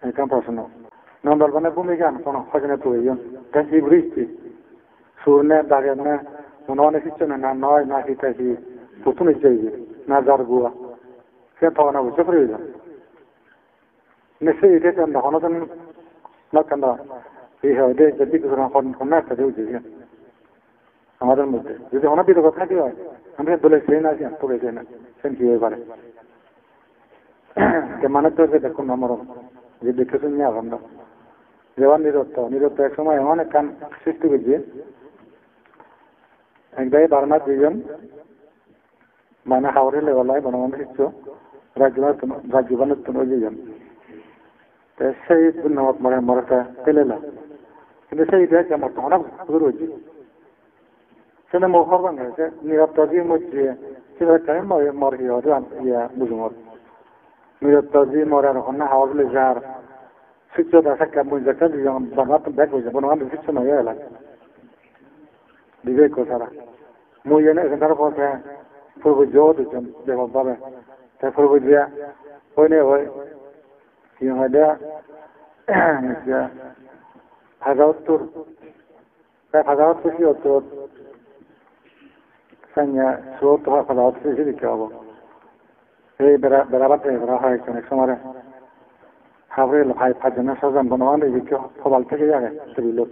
Kan personal. Non dal bane bumi gan kono khajna to yon. Dan ibristi. Surne dagna unone sichna na noy na hitahi putuni jayi na zargua. Ke thona bu safri. Nese ite kan da hono na kanda এই হয়তো যদি কিছু না একটা দেউছি আমাদের মধ্যে যদি অনাপিত কথা কি হয় আমি বলে সেই না তো বেঁচে না সেন কি হয়ে পারে মানে তো দেখুন আমার যে দেখে শুনে আমরা যেমন নিরত্ত এক সময় এমন এক কান সৃষ্টি করছে একদাই বারনা দুইজন মানে হাওড়ে লেবেলায় বনবন্ধ শিখছো রাজ্যবানের তুমি দুইজন সেই ধন্যবাদ মরে মরটা পেলে কিন্তু সেইটা আমার তো অনেক শুরু হয়েছে সেটা মহর বাংলাদেশে নিরাপত্তার মধ্যে সেটা মর ইয়া বুঝুমর নিরাপত্তার মরার ওখানে হাওয়ার যার শিক্ষতা শিক্ষা মূল্যটা যেমন বাংলা ব্যাগ হয়েছে বনবান্ধব শিক্ষা নয় এলাকা বিবেক সারা মই এনে এখানকার পথে পূর্ব জোর দিচ্ছেন দেবক পাবে তাই পূর্ব দিয়া হয়নি হয় কি হয় দেয়া Hagauttur Hagauttur si otto segna sotto Hagauttur si dicevo e berabate beraha ekone somare havril hai pajana sazan banwande dikyo khobal থেকে যাবে tebilo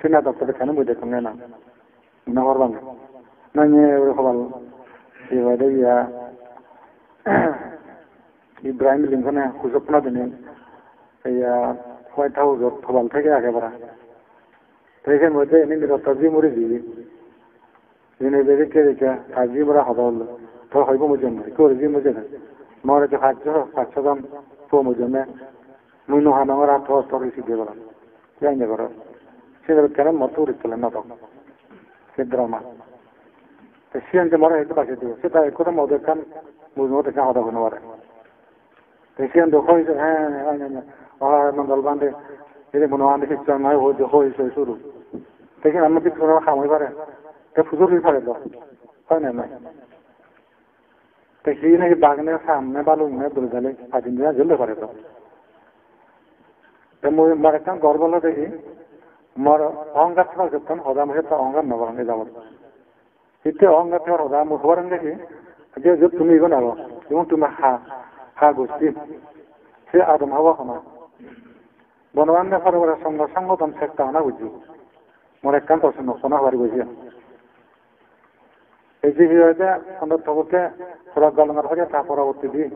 sina doctor kana bude kone na na horbang nanye khobal si wade ya Ibrahim Lincoln kusopna dene ya White House খবল থেকে একেবারে এর মধ্যে এনে নিরত্তাজি মরে দিবি এনে বেরিকে রেখে কাজি মরা হবা হলো তো হইব মুজন করে জি মুজন মরে যে হাজার দাম তো মুজনে মুই নহানগর আট স্তরে শিখে গেলাম যাই না করো সেটা কেন মতো উঠছিলেন না তখন সে ড্রামা সিয়ানকে মরে হইতে পারছে দিব সেটা একটু মদের কান বুঝবো দেখে হতা হতে পারে সিয়ান তো হয়েছে হ্যাঁ মঙ্গলবান্ধে এই বনবান্ধে শিক্ষা নয় হয়েছে শুরু দেখি আমি কি কোনো খামই পারে তা ফুজুর পারে তো হয় না নয় দেখি নাকি বাগানের সামনে বালু মনে দূরে গেলে আদিন দিনা জ্বলতে পারে তো মার একটা গর্ব হলো দেখি মর অহংকার থাকা করতাম হদা মুখে তো অহংকার নবরঙ্গে যাব ইতে অহংকার থাকার হদা মুখ বরং দেখি যে তুমি এগো নাবো এবং তুমি হা গোষ্ঠী সে আদম হওয়া হনা বনবান্ধে পরিবারের সংগঠন সেটা আনা বুঝি মোর একখান পছন্দ শোনা হওয়ার বুঝিয়া এই যে হয়েছে অন্তত খোরাক গলঙ্গার হয়ে তা পরবর্তী দিন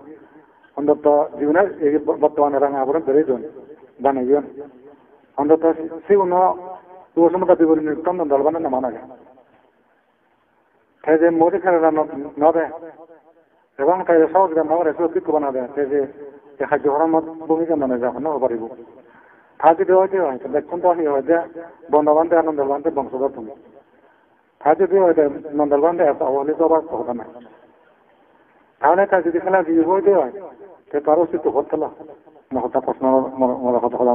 অন্তত জীবনের এই বর্তমানে রাঙা আবরণ বেড়েছেন বানাইবেন অন্তত সে কোনো সমতা বিবরী নির্তন দল বানান না মানা যায় তাই যে মোদী খেলা নবে এবং তাই সহজ নগরে সুরক্ষিত বানাবে তাই যে খাদ্য হরমত ভূমিকা মানে যখন পারিব থাকি দেওয়া হয় দেখুন তো হয়ে যায় বন্ধবান্ধে আর নন্দলবান্ধে বংশধর তুমি থাকি দিয়ে হয়ে যায় নন্দলবান্ধে এত অবহেলিত হবার কথা নাই তাহলে তার যদি খেলা দিয়ে হয়ে দেওয়া হয় তার অস্তিত্ব হচ্ছিল মহতা প্রশ্ন কথা হলো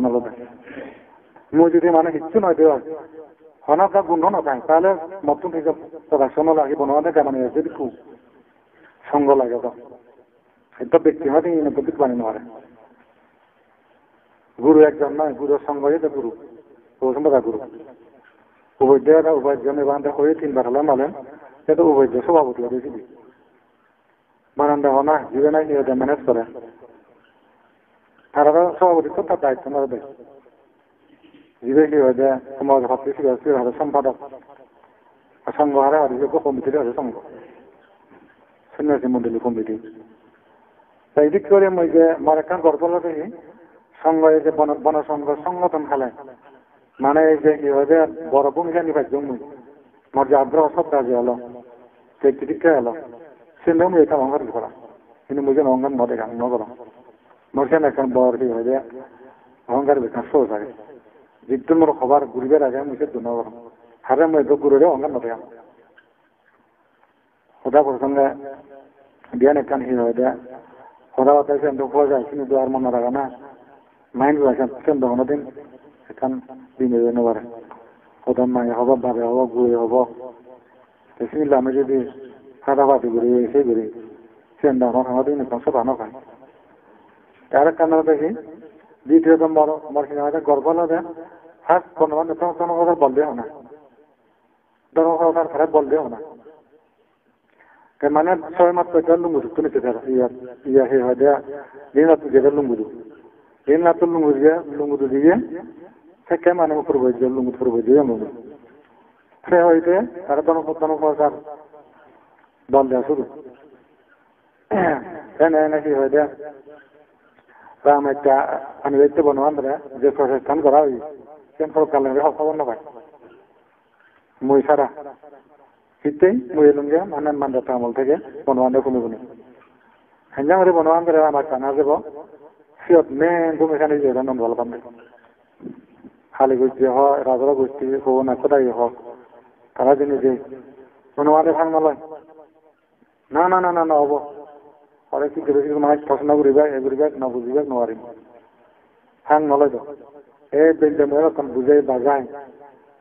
মই যদি মানে কিচ্ছু নয় দেওয়া হনকা গুণ নথায় তাহলে নতুন হিসাব প্রদর্শন লাগে বনবান্ধে কেমন যদি খুব সঙ্গ লাগে তো এটা ব্যক্তিগত প্রতীক বানিয়ে নেওয়ারে গুরু একজন নয় গুরুর সঙ্গ হয়ে গুরু সম্পদা গুরু উভয়জনে বান্ধে হয়ে 3 বার হলাম বলেন এটা উভয়জ সভাপতি হয়েছি বারান্দা হনা জীবে নাই ম্যানেজ করে তারা সভাপতি তো তার দায়িত্ব না দেয় জীবে কি হয়ে যায় সমাজ ভাবতে শিখে সম্পাদক সঙ্গ হারে হারিয়ে কমিটির আছে সঙ্গ সন্ন্যাসী মন্ডলী কমিটি তাই দিক করে মই যে আমার একটা গর্ব লাগে সঙ্গ এই যে বনসংঘ সংগঠন খেলে মানে এই যে কি হয় যে বড় ভূমিকা নিবাই জমি মোর যে আগ্রহ সব কাজে এলো টিকা এলো সে নেমে এটা অঙ্গার করা কিন্তু মুঝে অঙ্গার নদে গান নগর মোর সেন এখন বড় কি হয় যে অহংকার বেকার সহজ আগে যিটো মোর খবর ঘুরবে আগে মুঝে দু নগর হারে মই ঘুরে অঙ্গার নদে গান সদা প্রসঙ্গে বিয়ান একখান হি হয় যে সদা বাতাইছে দুঃখ যায় কিন্তু আর মনে রাখা না মাইন্ড রাখেন কেন্দ্র কোনো দিন এখান দিনে নেবারে সদা মাই হব ভাবে হব ঘুরে হব সেগুলো আমি যদি ফাটাফাটি করি এসে করি সেন্দ্র আমার দিন সব আনো খাই তার কারণে দেখি দ্বিতীয়ত মরসিনাতে গর্ব হলে ফার্স্ট বন্ধু জনগণের বললেও না জনগণের খারাপ বললেও না মানে ছয় মাস পয়সা লুঙ্গুদু তুলেছে তারা ইয়া হে হয় দেয়া লীলাতুল যেটা লুঙ্গুদু লীলাতুল লুঙ্গুদু দিয়ে থেকে মানে উপর বই দিয়ে লুঙ্গুদ উপর বই দিয়ে লুঙ্গুদু সে হইতে তারা জনগণের দল দেওয়া শুরু নাকি হয় দেয়া রাম একটা আনিবাইতে বনু আমরা যে প্রতিষ্ঠান করা হয় সে সরকার খবর না পায় মই সারা শীতেই মই এলুঙ্গে মানে মান্দাতা আমল থেকে বনবান্ধব কমে হেঞ্জামারি বনবান্ধব আমার জানা যাব সিয়ত মেন ভূমিকা নিজে নন ভালো পাবে খালি গোষ্ঠী হয় রাজরা গোষ্ঠী হোক না কোথায় হোক তারা যে নিজে বনবান্ধব ভাঙ নলয় না না না না না হব পরে কি মানে পছন্দ করিবা এ করিবা না বুঝিবা নোৱাৰিম ভাঙ নলয় তো এই বেলটা মই অকণ বুজাই বাজাই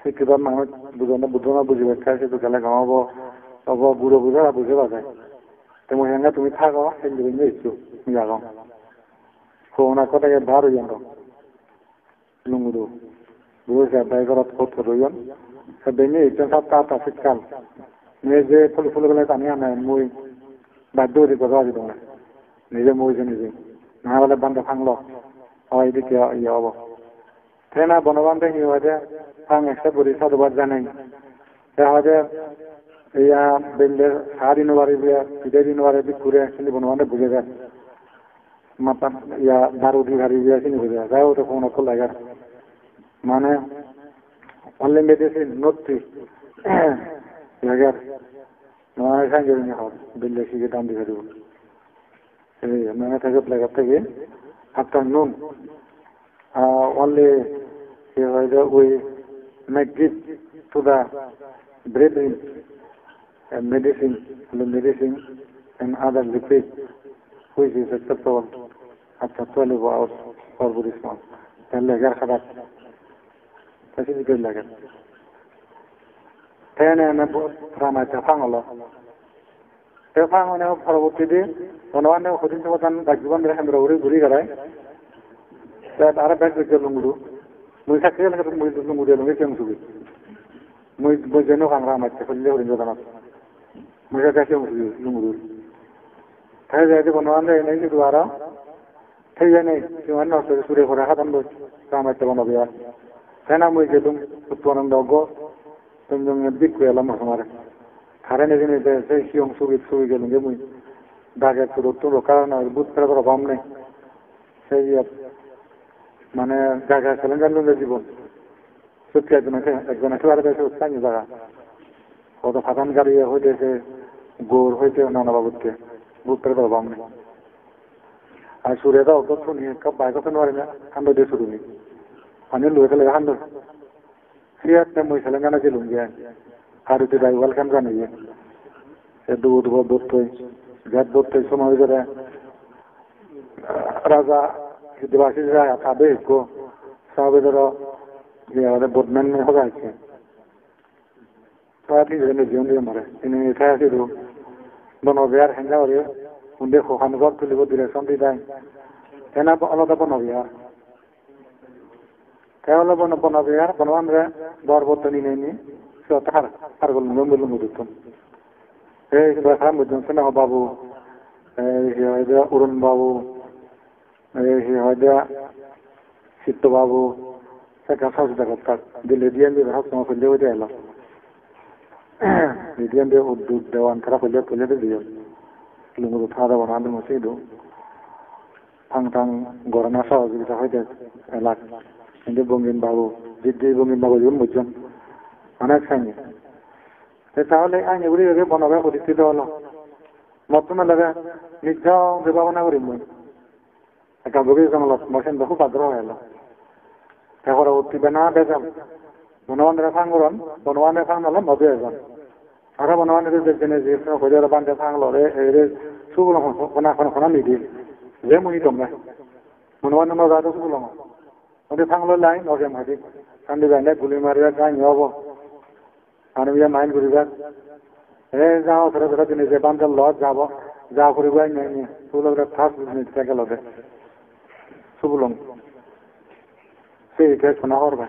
সেই কিবা মানুহ বুজনা বুজিবা খাইছে তো গেলে গাঁৱব হ'ব বুঢ়ো বুজা বুজে বাজায় তো মই হেঙ্গা তুমি থাকো সেই দিবি ইচ্ছু যাগাও হোনা কথাকে বার হইয়ান লুঙ্গুদু বুঝে বাইকরত কত রইয়ান বেনে ইচ্ছা সাতটা শীতকাল মেয়ে যে ফুলগুলো টানি আনে মই বাধ্য হতে কথা আছে তোমার নিজে মরিছে নিজে না বলে বান্ধব ভাঙলো হয় এদিকে ইয়ে হব ট্রেনা বনবান্ধে কি হয়েছে ভাঙ একটা বলি সাধুবাদ জানাই হয়তো ইয়া বেলদের সারা দিন বাড়ি বিদায় দিন বাড়ি ঘুরে কিন্তু বনবান্ধে বুঝে যায় মাথা ইয়া দারুদি গাড়ি দিয়ে কিনে বুঝে যায় যাই ওটা কোনো অকল লাগার মানে অনলাইন মেডিসিন নথি লাগার নয় সাইকেল নিয়ে হয় বিল্লে শিখে দাম দিয়ে দেবো মানে থেকে লাগার থেকে afternoon only we make give to the breathing medicine and other liquid which is acceptable after 12 hours for Buddhism. Then lagar khadat kasi dikit lagar tene na rama chafang Allah chafang ne paraboti de onawane khudin chotan dajiban rekhan rori guri garai তারা bag রেখে লুঙ্গুড়ু মই থাকতে গেলে মই লুঙ্গুড়ে লুঙ্গে কেমন সুবি মই যেন কাংরা মারতে ফেললে হরিণ জানা মই কাছে কেমন সুবি লুঙ্গুড়ু তাই যাইতে বনবান্ধব এনেই যে দ্বারা সেই জানে সিমান নষ্ট সুরে করে হাতান বই কামাইতে বনবে আর তাই না মই গেলুম উৎপন্ন অজ্ঞ তুমি দিক করে এলাম আমার খারে নেই নিতে সেই সিয়ং সুবি গেলুম যে মই দাগে তোর কারণ বুধ ফেরা তোর অভাব নেই সেই মানে জায়গা চ্যালেঞ্জার লোকের জীবন সত্যি একজন একেবারে দেশে উৎসাহী জায়গা কত ফাঁকান গাড়ি হইতেছে গোর হইতে নানা বাবুকে বুঝতে পারবাম না আর সুরে দাও তো শুনি বাইক তো নোয়ারি না খান্ড দিয়ে শুরু নি আমি লুয়ে ফেলে খান্ড সিয়াতে মই চ্যালেঞ্জানা ছিলুম গিয়ে আর উঠে ড্রাইভার খান জানি গিয়ে সে দুধ ধরতই ঘাট ধরতই সময় করে রাজা দিবাসী যায় তাবে কো সবে ধরো বোধম্যান হগাইছে সবাই জীবন দিয়ে মরে তিনি এখানে আসিল বনবিহার হেঙ্গা হরে উন্দে খোখানগর তুলিব ডিরেকশন দি দেয় এনা আলাদা বনবিহার কেবল বনবিহার বনবান্ধে বরবর্তনী নেই তার গল্প মুদুতন এই খারাপ বুঝছেন সিনেহ বাবু অরুণ বাবু হয়তো চিত্ত বাবু সেটা সহযোগিতা করতাম দিল্লি ডিএম দিয়ে সবসময় খুললে ওইটা এলো ডিএম দিয়ে উদ্যোগ দেওয়ান তারা খুললে দিয়ে লুঙ্গুর খাওয়া দাওয়া রাঁধে মশাই দু ফাংটাং গড়ানা সহযোগিতা হইতে এলাক কিন্তু বঙ্গিম বাবু দিদি বঙ্গিম বাবু জীবন বুঝছেন অনেক সাইনি তাহলে আইন এগুলি বনবে প্রতিষ্ঠিত হলো বর্তমান লাগে নিজ বিভাবনা করিম মই একটা গভীর জঙ্গলত মশিন খুব আগ্রহ এলো এখন উঠবে না বেজাম বনবান্ধব ফাংরন বনবান্ধব ফাং নলে মজে এজন আর বনবান্ধব জেনে যে হরিয়ার বান্ধব ফাংলো রে সুগুলো খনা নিদি যে মুনি তোমরা বনবান্ধব নজাতো সুগুলো ওদের ফাংলো লাই নজে মাঝি কান্দি বাইনে গুলি মারিবা গাই হব আর মাইল ঘুরিবা যাও ধরে ধরে দিনে যে বান্ধব লত যাব যা করিবাই নাই সুগুলো ফার্স্ট বিজনেস থেকে লগে সুগুলং এটা শোনা করবে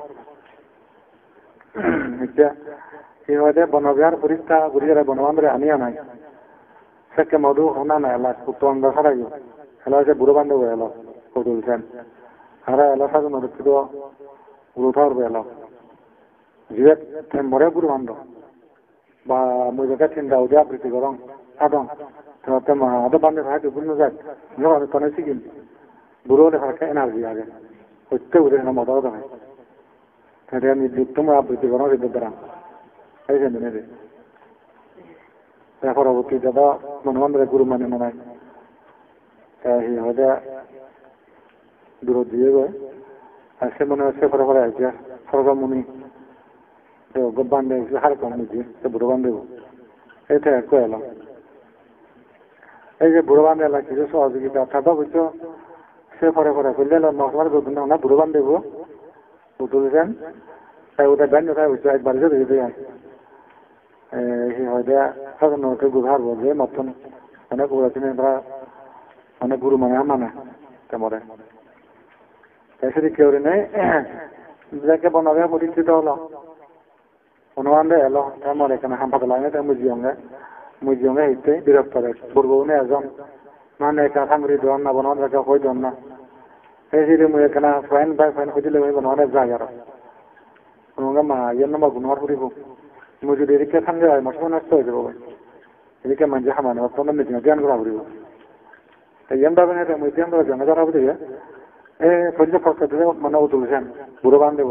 এটা এই হয়তো বনবিহার পরীক্ষা ঘুরিয়ে বনবান্ধবে আনিয়া নাই সেকে মধু হোনা না এলা উত্তম দশারাই এলা হচ্ছে বুড়ো বান্ধব এলো তুলছেন হারা এলা সাজু নদীত গুরুথর এলো জিয়ে মরে বুড়ো বান্ধব বা মুজাকে চিন্তা উদে আবৃত্তি করং আদং তো মা আদো বান্ধব হয় বুঝল যায় যখন তনে শিখিন বুড়ো লেখাকে এনার্জি আগে হচ্ছে উদে না মদাও দেয় তাহলে আমি উত্তম আবৃত্তি করং দ্বারা এই যে মেনে দেয় পরবর্তী দাদা মনোমন্দিরে গুরু মানে মনে হয় হয়তো দূর দিয়ে গয় আর সে মনে হচ্ছে পরে পরে আসছে সরগমুনি বান্ধে হার কম দিয়ে সে বুড়ো বান্ধব এটা একটু এলো এই যে বুড়ো বান্ধে এলা কিছু সহযোগিতা থাকা বুঝছো সে পরে পরে করলে মশলার দুদিন না বুড়ো বান্ধব তুলছেন তাই ওটা ব্যান্ড কোথায় বুঝছো একবার দিয়ে দেয় হয়তো সাধারণ গুহার বলবে মতন অনেক বলেছেন এরা অনেক গুরু মানে তেমরে সেটি কেউ নেই যাকে বনাবে পরিচিত হলো অনুমানরে এলো তেমন এখানে হাম্পাতে লাগে তাই মুজিয়ঙ্গে হিতে বিরক্ত রে বুড়বনে এজন মানে এখানে সামরি দেন না বনান যাকে হই দেন না এই যে মুই এখানে ফাইন বাই ফাইন হইলে বনানে যায় আর অনুগা মা ইয়ান মা গুনার করিব মুজি এদিকে থাকলে হয় মাসে নষ্ট হয়ে যাবো এদিকে মানুষ হামানো আপনার মিটিং জ্ঞান করা পড়ব তাই এম ভাবে না মুই জ্ঞান করা জানা করা পড়বে সহ্য করতে দিলে মানে তুলছেন বুড়ো বান্ধব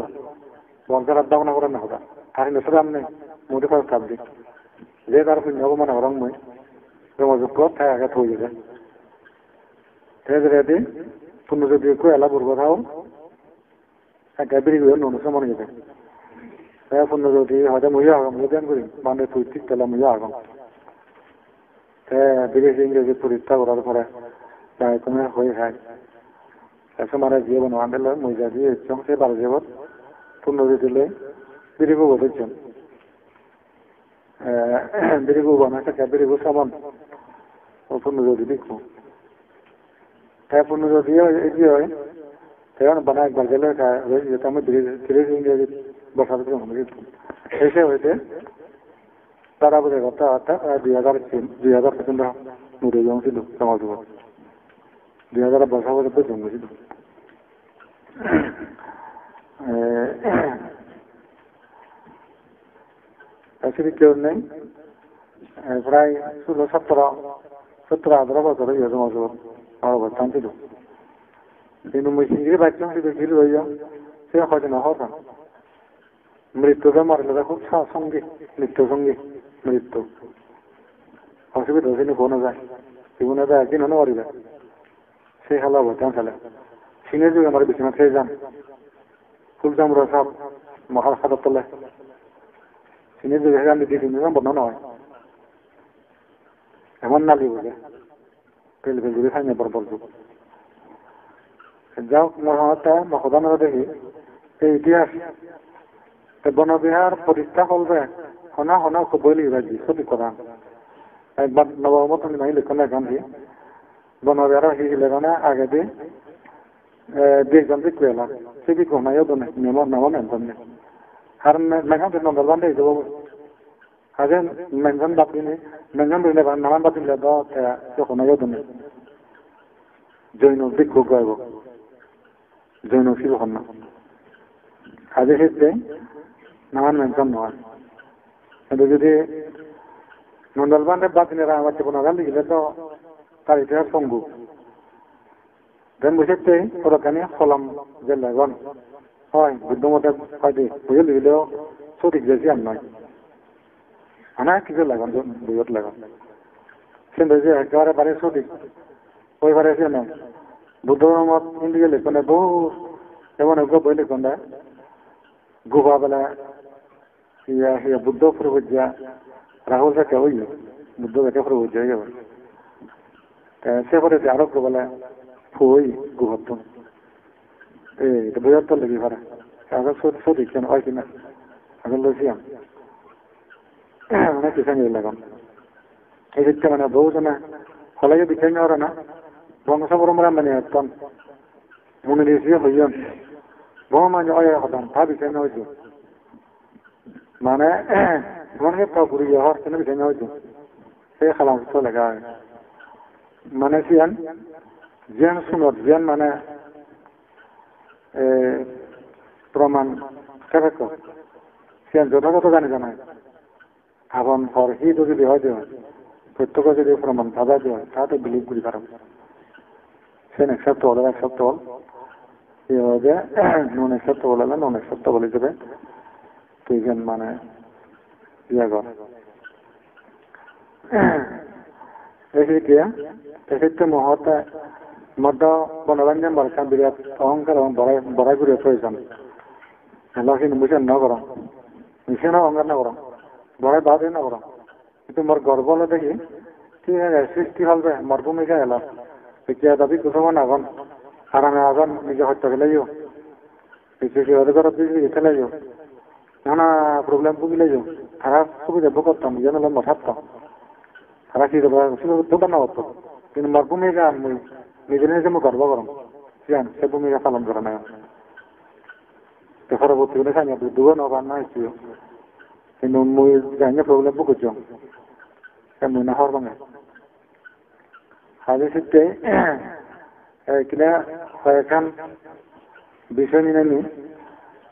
বংশের আড্ডা মনে করেন না হতা আর নসরাম নেই মুদি খরচ কাটবি যে তার পুণ্য মনে করং মুই যোগাযোগ কর তাই আগে থই যাবে রেডি পুণ্য যদি এলা বুড়বো থাও একটা বেরিয়ে গেল ননুষ মনে যাবে পুণ্য যদি হয়তো মুইয়া আগম জ্ঞান করি মানে তুই ঠিক তাহলে মুইয়া আগম বিদেশি ইংরেজি পরীক্ষা করার পরে তাই তুমি হয়ে খায় মানে জীবন আনলে মজা দিয়ে সে বারো জীবন পূর্ণ দিলে বিরিগু বলেছেন বিরিগু বানাতে বিরিগু সামান ও পূর্ণ যদি লিখবো তাই পূর্ণ যদি এগিয়ে হয় তখন বানা একবার গেলে যেটা আমি বিদেশি ইংরেজি বসাতে এসে হয়েছে তারা বোঝে কথা অর্থাৎ 2000 পর্যন্ত নুরে ছিল সমাজ 2000 বছর পর্যন্ত জন্মেছিল কেউ নেই প্রায় 17-18 বছর সমাজ অবস্থান ছিল কিন্তু মুসিংগিরি বাচ্চা ছিল সে হয়তো না হতো মৃত্যুতে মারলে খুব সঙ্গী মৃত্যু সঙ্গী মৃত্যু অসুবিধা হয়েছিল কোনো যায় জীবনে তো একদিন হলে মারিবে সেই খেলা অবস্থান খেলে সিনের যুগে আমার বিছানা খেয়ে যান ফুলচামড়া সব মহাল খাতার তোলে সিনের যুগে আমি 2-3 বন্ধ নয় এমন নালি বলে পেল পেল যদি খাই না বরবর যুগ যাও মহাটা মহদান দেখি এই ইতিহাস বনবিহার প্রতিষ্ঠা করবে হনা হনা খুবই লিবাজি সত্যি কথা একবার নবমত নাই লিখনে গান্ধী বনবিহার হিলে মানে আগে দিয়ে দেশজন বিক্রি এলাম সে বিক্রি নাই তো নেমন নেমন আর মেঘান নম্বর বান্ধে যাব আগে মেঘান বাতিনি মেঘান দিলে নামান বাতিলে তো যখন নাই তো জৈন বিক্ষোভ গাইব জৈন শিব হন না আগে ক্ষেত্রে নামান মেনশন নয় কিন্তু যদি নন্দলবান্ধের বাতিনেরা আমার বনাগান লিখলে তো তার ইতিহাস সঙ্গু দেন বুঝতে ওরখানে হলাম যে লেগন হয় বুদ্ধমতে হয়তো বুঝে লিখলেও সঠিক বেশি আর নয় আনা কিছু লাগান বুঝত লাগান কিন্তু যে একেবারে বারে সঠিক ওই বারে সে নয় বুদ্ধ মত ইন্ডিয়া লিখনে বহু এমন বই লিখন দেয় গুহা বেলা বুদ্ধ প্রভুজা রাহুল থেকে হইল বুদ্ধ থেকে প্রভুজ হয়ে যাবে সে পরে আরো বলে ফুই গুহত এই বৃহত্তর লেগে পারে আগে সঠিক কেন হয় কিনা আগে লইছিলাম অনেক কিছু নিয়ে লাগাম এই দিকটা মানে বহুজনে হলে বিচার নেওয়ার না বংশ পরম্পরা মানে একদম মনে দিয়েছি হইয়ন বহুমান অয় হতাম তা বিষয় হয়েছে মানে মনে পুরি হওয়ার জন্য বিষয় হয়েছে সেই খালাম লেখা হয় মানে সিয়ান জিয়ান শুনত জিয়ান মানে প্রমাণ কেবেক সিয়ান যথাযথ জানি জানায় এখন হর হিত যদি হয় দেওয়া প্রত্যক্ষ যদি প্রমাণ পাওয়া দেওয়া তাতে বিলিভ করি পারো সে অ্যাকসেপ্টেবল অ্যাকসেপ্টেবল যে নন অ্যাকসেপ্টেবল হলে নন অ্যাকসেপ্টেবল হিসেবে তুইজন মানে ইয়ে কর এক্ষেত্রে মহতে মধ্য বনরঞ্জন বারকান বিরাট অহংকার এবং বড়াই করে প্রয়োজন লক্ষিণ মিশন ন করম মিশন অহংকার না করম বড়াই বাদে না করম কিন্তু মোর গর্ব হলে দেখি ঠিক আছে সৃষ্টি হলবে মোর ভূমিকা এলো এতিয়া দাবি কোথাও আগন আরামে আগন নিজে হত্যা খেলাইও বিশেষ করে খেলাইও নানা প্রবলেম ভুগিলাইও খারাপ সুবিধা ভোগতাম যেন থাকতাম খারাপ কি দোকান না হতো কিন্তু মোর ভূমিকা মুই নিজে নিজে মই গর্ব করম জান সে ভূমিকা পালন করে না পরবর্তী হলে খাই দুটো নবার না হয়েছিল কিন্তু মুই জানি প্রবলেম ভুগছ মুই না হওয়ার বাঙে হাজির সিদ্ধে কিনা কয়েকখান বিষয় নিয়ে নি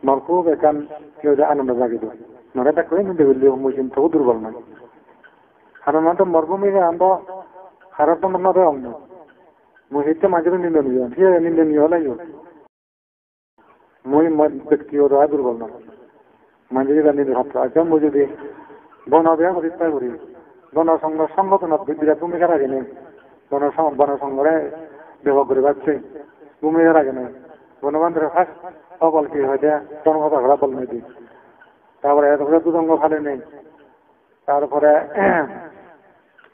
মোর খুব এখান কেউ আনন্দ জাগিত নরে তা করে নিতে বললি মুই কিন্তু দুর্বল নয় কারণ তো মরভূমিকে আমরা খারাপ তো মনে অঙ্গ মুই হিতে মাঝে নিন্দনীয় ঠিক আছে নিন্দনীয় হলাই মুই ব্যক্তিগত দুর্বল নয় মাঝে নিন্দনীয় ভাবতো আচ্ছা মুই যদি বনবিয়া প্রতিষ্ঠা করি সংগঠনত বিরাট ভূমিকা রাখে নেই বনসংঘরে ব্যবহার করে পাচ্ছে ভূমিকা রাখে নেই বনবান্ধবের ফার্স্ট অকল কি হয় দেয়া জনগত ঘোরা বল নেই দিই তারপরে এতগুলো দুদঙ্গ ফালে নেই তারপরে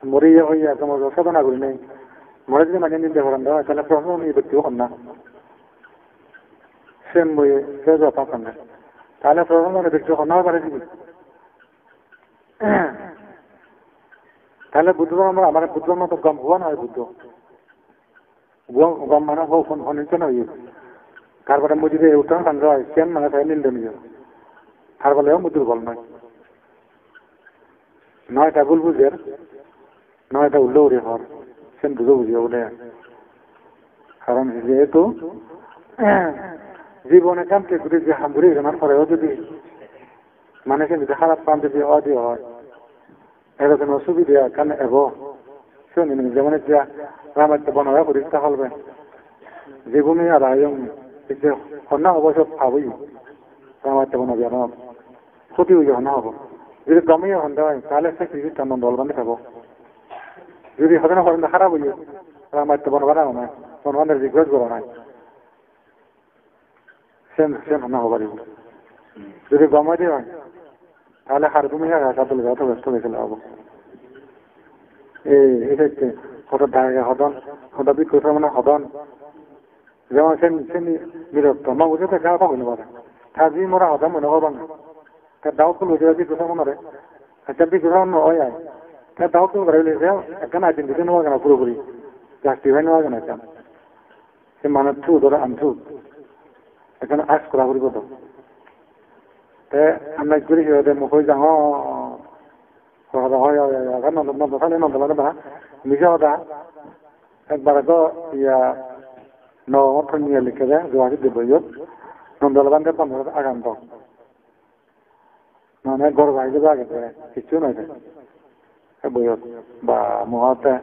মরিয়ে হইয়া তোমার সাধনা করি নেই মরে যদি মাঝে নিতে পারেন দেওয়া তাহলে প্রথম এই ব্যক্তিও হন না সেম বই সে যথা সঙ্গে তাহলে প্রথম ব্যক্তি হন না পারে দিবি তাহলে বুদ্ধ আমার বুদ্ধ মতো গম হওয়া নয় বুদ্ধ গম মানে হোক হনিতে নয় তারপরে মুই যদি উত্তর কান্ড হয় সেম মানে তাই নিন্দনীয় তার বলেও মুই দুর্বল নয় নয় এটা ভুল বুঝের নয় এটা উল্লো উড়ে হর সেন বুঝো বুঝিয়ে বলে কারণ যেহেতু জীবনে কামকে ঘুরে যে হামঘুরে জানার পরেও যদি মানুষের যদি খারাপ কাম যদি অদীয় হয় এরকম অসুবিধা কারণ এব শুনি যেমন যা রামায়ণ বনরা পরীক্ষা হলবে যে ভূমি আর আয়ং হন্যা অবশ্য পাবই রামায়ণ বনবিয়া ক্ষতি হয়ে হন্যা হব যদি গমিয়ে হন্যা হয় তাহলে সে কৃষি টান দলবান্ধে থাকবো যদি হবে না হরেন খারাপ হইয়ে রামায়ণ বনবানা নয় বনবান্ধের রিকোয়েস্ট করা নাই সেম হন্যা হবার যদি গমাই দিয়ে হয় তাহলে হার ভূমিকা কাতল যত ব্যস্ত হয়ে হবো এই হঠাৎ ধারে হদন হঠাৎ বিক্ষোভ মানে হদন যেমন সে বিরক্ত মা বুঝে তো গাওয়া হইতে পারে থাকি মোরা হদম মনে হবো না তার দাও ফুল হয়ে যাবে বিক্ষোভ মনে আচ্ছা বিক্ষোভ হয় তার দাও ফুল করে একটা আইডেন্টিটি নেওয়া কেন পুরোপুরি জাস্টিফাই নেওয়া কেন একটা সে মানে থ্রু ধরে আনথ্রু এখানে আস করা করি কত আমরা ঘুরে গিয়ে মুখে যাও নন্দলা মিশা হতা একবার তো ইয়া নবমত নিয়ে লিখে দেয় গুয়াহাটি বইয়ত নন্দলাবান্ধে 15 আগান্ত মানে গড় ভাইকে আগে কিছু নয় বইয়ত বা মহাতে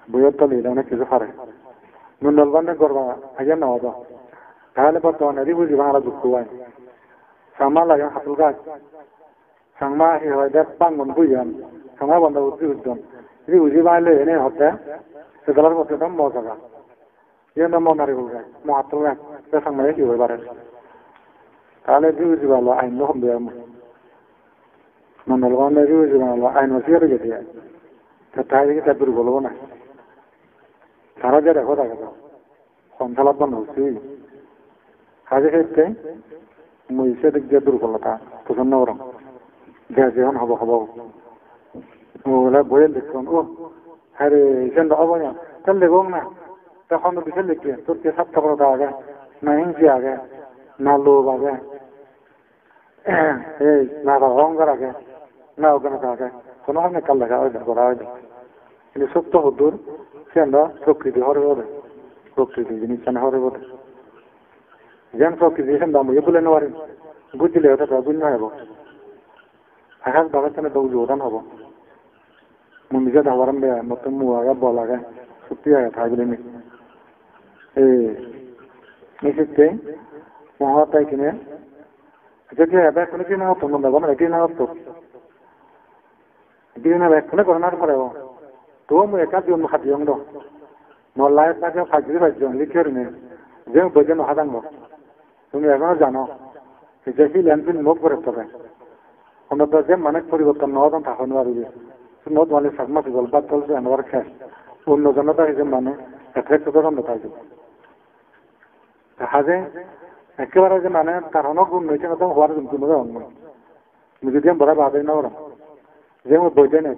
বইয়ত তো লিলে অনেক কিছু পারে নন্দলাবান্ধে গড় আগে নেওয়া তো তাহলে বর্তমানে বুঝি বাংলা দুঃখ হয় সামা লাগে হাতুল গাছ সাংমা হয় দেখ পাঙ্গন বুঝান সাংমা বন্ধ উঠি উঠন যদি বুঝি পাইলে এনে হতে সেগুলোর মধ্যে তো মজা ইয়ে মন হারি বলবে মহাত্ম গাছ সাংমাই কি হয়ে পারে তাহলে বুঝি ভালো আইন রকম দেওয়া নন্দলবান্ধে বুঝি ভালো আইন হচ্ছে গেছে তাই দেখি তার দুর্বল হবো না তারা যে দেখো থাকে তো সঞ্চালক বন্ধ হচ্ছি কাজে ক্ষেত্রে মুই সে দিক দিয়ে দুর্বলতা পছন্দ করম যেমন হব ওগুলা বইয়ে লিখলাম ও হ্যাঁ রে সেন হব না তাহলে দেখো না তখন তো বিশাল লিখবে তোর কে 7টা বড় দেওয়া যায় না হিংসি আগে না লোভ আগে এই না অহংকার আগে না ওখানে আগে কোনো হামে কাল লেখা হয় করা হয় কিন্তু সত্য হদুর সে আমরা প্রকৃতি হরে বলে প্রকৃতি জিনিস হরে বলে যেন প্রকৃতি সেন দাম বলে নেওয়ারি বুঝলে ওটা বুঝতে হব আকাশ বাবার সামনে দৌড় ওঠান হব নিজে ধাবারাম দেয় মতো মুয়াগা বলাগে সত্যি আগে থাকলে নি নিশ্চিতে মহাতাই কিনে যদি এবার কোনো কি না হতো মনে হবে না কি না হতো দিনে ব্যাখ্যানে করোনার পরে তো মু একা জীবন খাদ্য নল্লায় তাকে ফাঁকি পাইছো লিখে নে যে বোঝে মহাদাঙ্গ তুমি এখনো জানো যে কি ল্যান্সিন মুখ করে তবে অন্তত যে মানে পরিবর্তন নদন থাকুন পারবে নদ মানে সাকমাস গল্পাত চলছে আমার শেষ অন্য জনতা হিসেবে মানে এফেক্ট তখন থাকবে হাজে একেবারে যে মানে তার অনেক গুণ রয়েছে না তো হওয়ার কোনো যদি আমি বড় ভাবে না ওরা যে বোঝে না